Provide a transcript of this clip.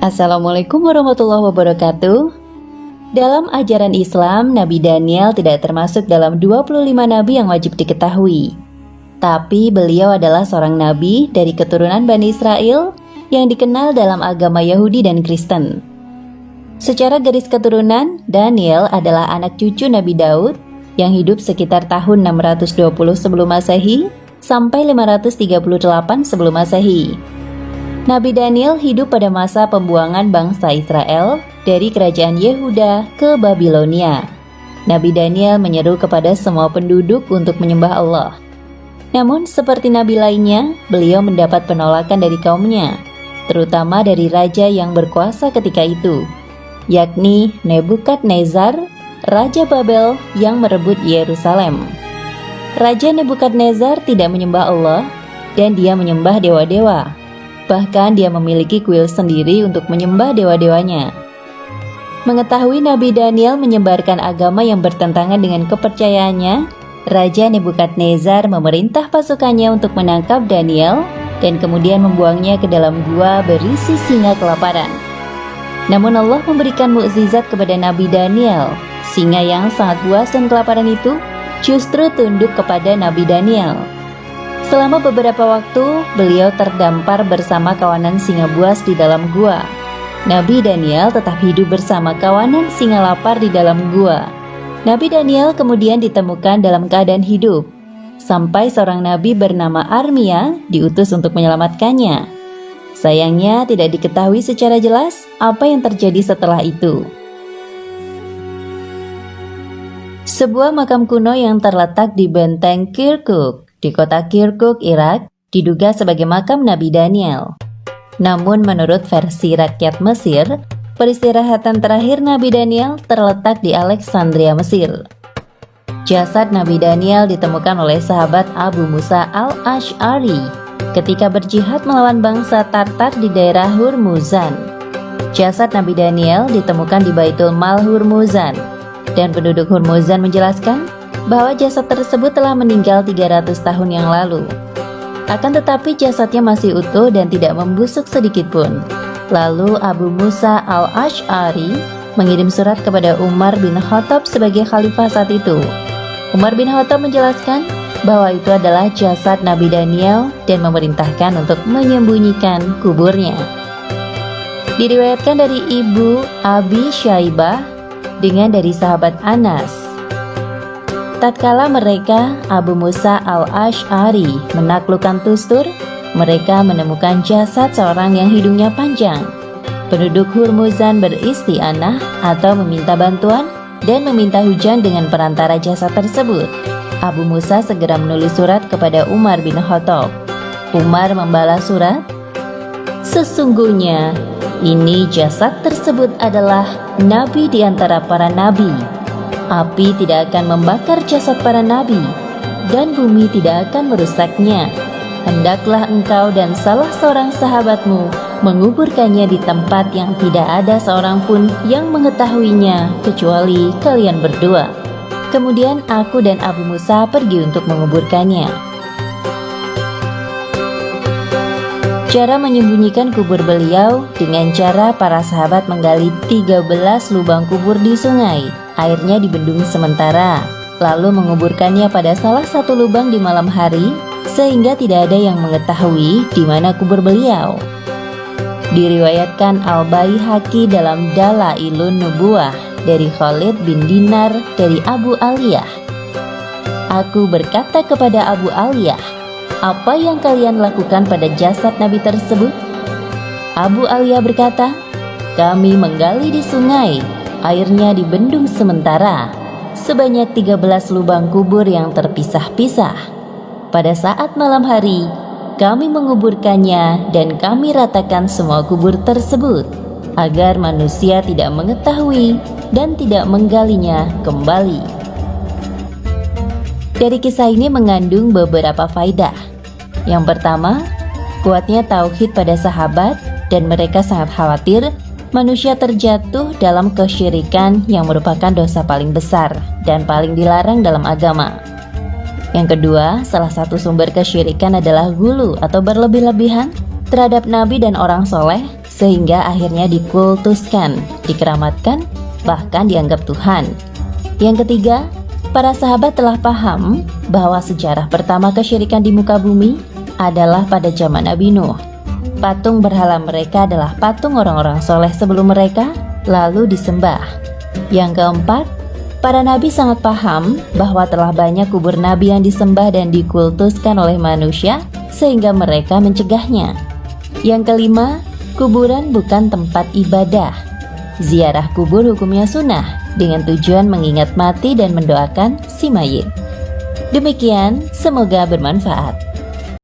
Assalamualaikum warahmatullahi wabarakatuh. Dalam ajaran Islam, Nabi Daniel tidak termasuk dalam 25 nabi yang wajib diketahui. Tapi beliau adalah seorang nabi dari keturunan Bani Israel yang dikenal dalam agama Yahudi dan Kristen. Secara garis keturunan, Daniel adalah anak cucu Nabi Daud yang hidup sekitar tahun 620 sebelum Masehi sampai 538 sebelum Masehi. Nabi Daniel hidup pada masa pembuangan bangsa Israel dari kerajaan Yehuda ke Babilonia. Nabi Daniel menyeru kepada semua penduduk untuk menyembah Allah. Namun seperti nabi lainnya, beliau mendapat penolakan dari kaumnya, terutama dari raja yang berkuasa ketika itu, yakni Nebukadnezar, Raja Babel yang merebut Yerusalem. Raja Nebukadnezar tidak menyembah Allah dan dia menyembah dewa-dewa. Bahkan dia memiliki kuil sendiri untuk menyembah dewa-dewanya. Mengetahui Nabi Daniel menyebarkan agama yang bertentangan dengan kepercayaannya, Raja Nebukadnezar memerintah pasukannya untuk menangkap Daniel dan kemudian membuangnya ke dalam gua berisi singa kelaparan. Namun Allah memberikan mukjizat kepada Nabi Daniel. Singa yang sangat buas dan kelaparan itu justru tunduk kepada Nabi Daniel. Selama beberapa waktu, beliau terdampar bersama kawanan singa buas di dalam gua. Nabi Daniel tetap hidup bersama kawanan singa lapar di dalam gua. Nabi Daniel kemudian ditemukan dalam keadaan hidup, sampai seorang nabi bernama Armia diutus untuk menyelamatkannya. Sayangnya tidak diketahui secara jelas apa yang terjadi setelah itu. Sebuah makam kuno yang terletak di benteng Kirkuk di kota Kirkuk, Irak, diduga sebagai makam Nabi Daniel. Namun menurut versi rakyat Mesir, peristirahatan terakhir Nabi Daniel terletak di Alexandria, Mesir. Jasad Nabi Daniel ditemukan oleh sahabat Abu Musa al-Ash'ari ketika berjihad melawan bangsa Tartar di daerah Hurmuzan. Jasad Nabi Daniel ditemukan di Baitul Mal Hurmuzan, dan penduduk Hurmuzan menjelaskan bahwa jasad tersebut telah meninggal 300 tahun yang lalu. Akan tetapi jasadnya masih utuh dan tidak membusuk sedikit pun. Lalu Abu Musa al-Ash'ari mengirim surat kepada Umar bin Khattab sebagai khalifah saat itu. Umar bin Khattab menjelaskan bahwa itu adalah jasad Nabi Daniel dan memerintahkan untuk menyembunyikan kuburnya. Diriwayatkan dari Ibu Abi Syaibah dengan dari sahabat Anas. Tatkala mereka, Abu Musa al-Ash'ari, menaklukkan Tustur, mereka menemukan jasad seorang yang hidungnya panjang. Penduduk Hurmuzan beristianah atau meminta bantuan dan meminta hujan dengan perantara jasad tersebut. Abu Musa segera menulis surat kepada Umar bin Khattab. Umar membalas surat, "Sesungguhnya ini jasad tersebut adalah nabi di antara para nabi. Api tidak akan membakar jasad para nabi, dan bumi tidak akan merusaknya. Hendaklah engkau dan salah seorang sahabatmu menguburkannya di tempat yang tidak ada seorang pun yang mengetahuinya kecuali kalian berdua." Kemudian aku dan Abu Musa pergi untuk menguburkannya. Cara menyembunyikan kubur beliau dengan cara para sahabat menggali 13 lubang kubur di sungai. Airnya dibendung sementara, lalu menguburkannya pada salah satu lubang di malam hari, sehingga tidak ada yang mengetahui di mana kubur beliau. Diriwayatkan Al-Baihaqi dalam Dalailun Nubuwah dari Khalid bin Dinar dari Abu Aliyah. Aku berkata kepada Abu Aliyah, "Apa yang kalian lakukan pada jasad Nabi tersebut?" Abu Aliyah berkata, "Kami menggali di sungai. Airnya dibendung sementara, sebanyak 13 lubang kubur yang terpisah-pisah. Pada saat malam hari, kami menguburkannya dan kami ratakan semua kubur tersebut, agar manusia tidak mengetahui dan tidak menggalinya kembali." Dari kisah ini mengandung beberapa faidah. Yang pertama, kuatnya tauhid pada sahabat dan mereka sangat khawatir manusia terjatuh dalam kesyirikan yang merupakan dosa paling besar dan paling dilarang dalam agama. Yang kedua, salah satu sumber kesyirikan adalah ghulu atau berlebih-lebihan terhadap nabi dan orang soleh sehingga akhirnya dikultuskan, dikeramatkan, bahkan dianggap Tuhan. Yang ketiga, para sahabat telah paham bahwa sejarah pertama kesyirikan di muka bumi adalah pada zaman Nabi Nuh. Patung berhala mereka adalah patung orang-orang soleh sebelum mereka, lalu disembah. Yang keempat, para nabi sangat paham bahwa telah banyak kubur nabi yang disembah dan dikultuskan oleh manusia, sehingga mereka mencegahnya. Yang kelima, kuburan bukan tempat ibadah. Ziarah kubur hukumnya sunnah, dengan tujuan mengingat mati dan mendoakan si mayit. Demikian, semoga bermanfaat.